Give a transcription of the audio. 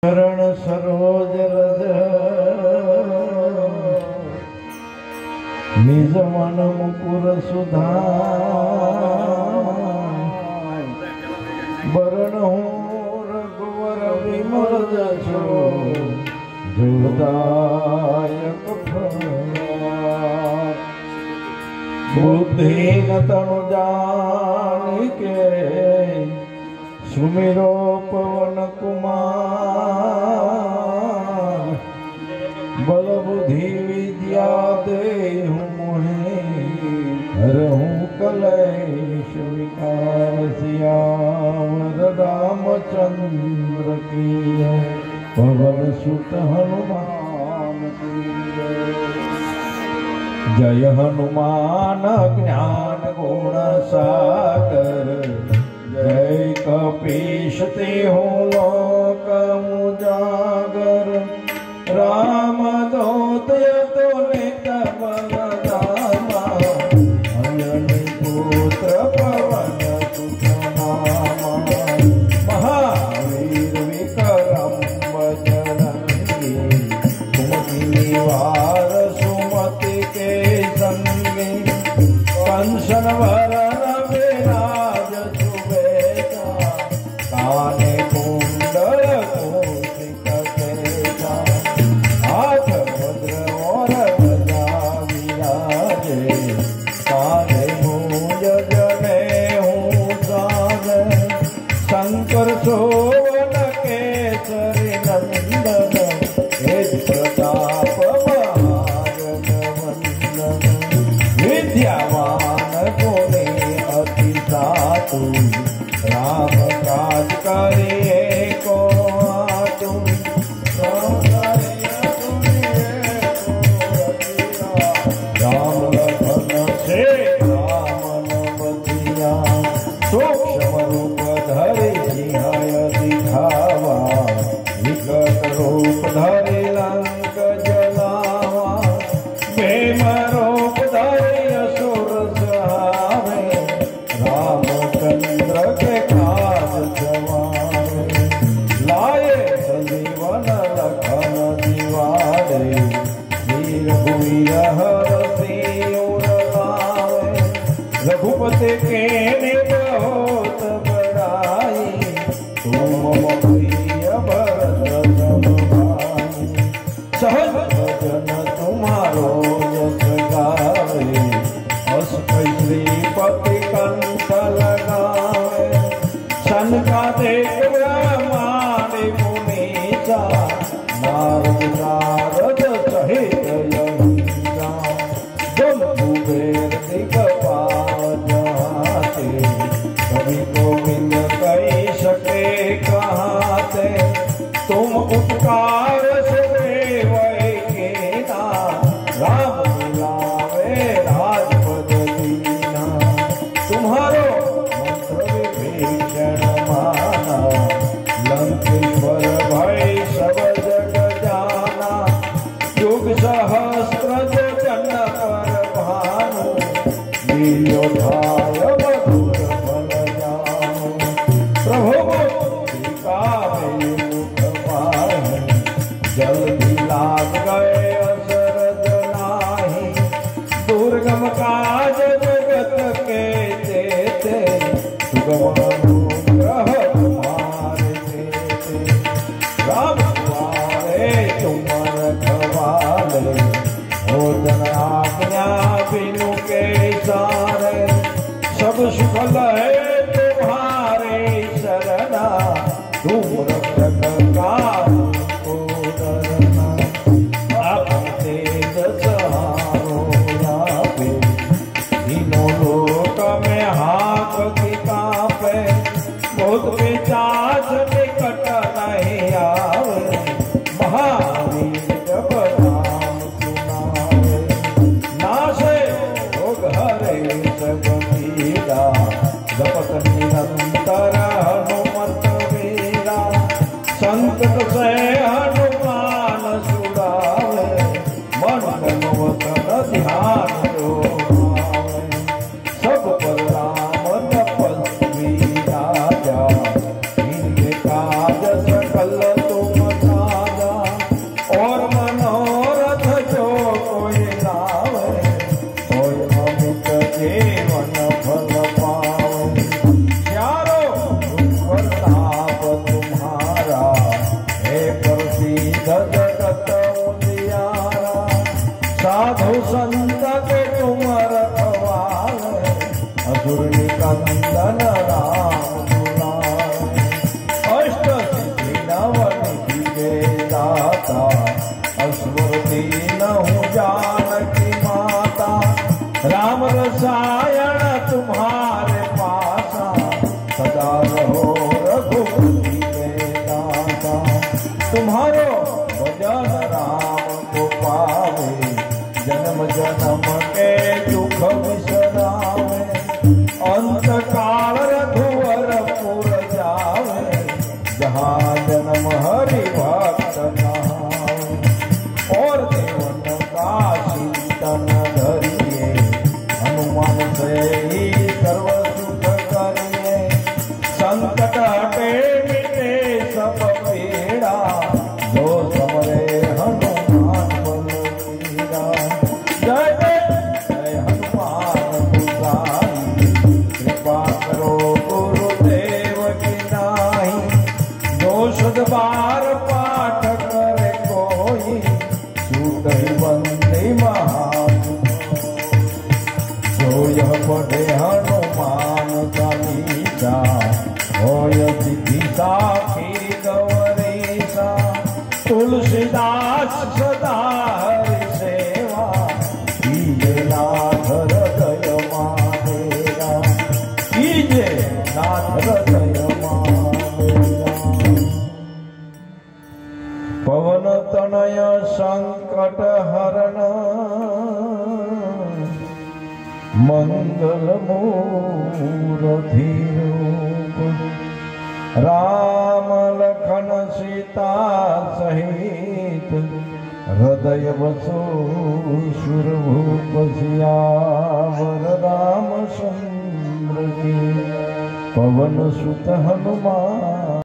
चरण सरोज रज निज मन मुकुर सुधा बरण रघुवर विमल जसो जोदायक बुद्धिन तनु जानिके सुमिरो पवन कुमार बल बुद्धि विद्या देहु मोहे हरहु कलेश विकार सियावर रामचंद्र की पवन सुत हनुमान की जय हनुमान ज्ञान गुण सागर जय कपीश तेहु लोक उजागर राम दूत अतुलित बलधामा अंजनी पुत्र पवन सुत नामा महावीर विक्रम बजरंगी कुमति निवार सुमति के संगी कंसन वरण विराज सुबेदा काने कुंडल कौशिक केसा हाथ भद्र और ध्वजा विराजे काने मूंज जनेऊ साजे शंकर सोवन केसरी नंदन तेज प्रताप महाजन वंदन विद्यावान गुणी अति सातु राम काज करिए को आतु राम लखन से रामन बतिया सूक्ष्म रूप धरि सिंहय दिखावा विकट रूप धरि लंक जलावा प्रेम रूप धरि असुर सहारे रामचंद्र के काज जवारे लाए संजीवन लखन दिवारे वीर भूमि हरषि उर लावे रघुपति के बहुत बड़ाई तुम प्रिय भरत सम भाई सहज भजन तुम्हारो यश गावे अस श्रीपति कंठ लगावे सनकादिक ब्रह्मादि मुनीसा नारद सहित यहीसा जब कुबेर दिगपाल जहाते कवि गोविंद कही सके कहाते तुम उपकार से देवै के राम मिलावे राजपद दीना तुम्हारो मंत्र विभीषण माना लंकेश्वर भय सब जग जाना युग सहस्त्र जन पर भानु लीलोधाय मधुर फल जानु प्रभु मुख पाहि जल्दी लाग गए असरद नाही दुर्गम काज जगत के देते सुगम अनुग्रह तुम्हारे देते राम तुम्हारे तुम रखवाले भोजन आज्ञा बिनु के सारे सब सुख लहे तुम्हारे शरणा तुम रक्षक काहू को डरना आप तेज सहारो रापे तीनों लोक में हाथ की कांपे बहुत पिशाच निकट नहीं आवे महावीर जब नाम सुनावे नाशे रोग हरे सब पीड़ा जपत निरंतर हनुमत वीरा संकट से हनुमान छुड़ावे मन वचन ध्यान जो आवे सब पर राम तपस्वी राजा इनके काज सकल तुम साधु संत के तुम रखवाले, असुर निकंदन राम दुलारे। अष्ट सिद्धि नवनिधि के दाता, अस्मृति नहु जानकी माता। राम रसायन तुम्हारे पासा, सदा रहो रघुपति के दाता। तुम्हारो भजन राम को पावे, जन्म जन्म के दुख विसरावे। अंत काल रघुवर पुर जावे, जहाँ जन्म हरि भक्त कहावे। और देवन का चिंतन धरिए, हनुमान से ही सर्व सुख करिए। संकट हटे मिटे सब पीड़ा, जो समरे हनुमान बलवीरा। जय जय हनुमान गोसाई, कृपा करो गुरुदेव की नाई। जो शुद्ध बार पाठ करे कोई, छूट ही बंदे महापुरुष। जो यह पढ़े हनुमान चालीसा, होय सिद्धि साखी गौरीसा। तुलसीदास सदा हरि सेवा, कीजे नाथ हृदय मानेरा। कीजे नाथ हृदय मानेरा। पवन तनय संकट हरण, मंगल मूर्ति रूप। राम लखन सीता सहित, हृदय बसो सुरभूप। सियावर रामचंद्र की, पवन सुत हनुमान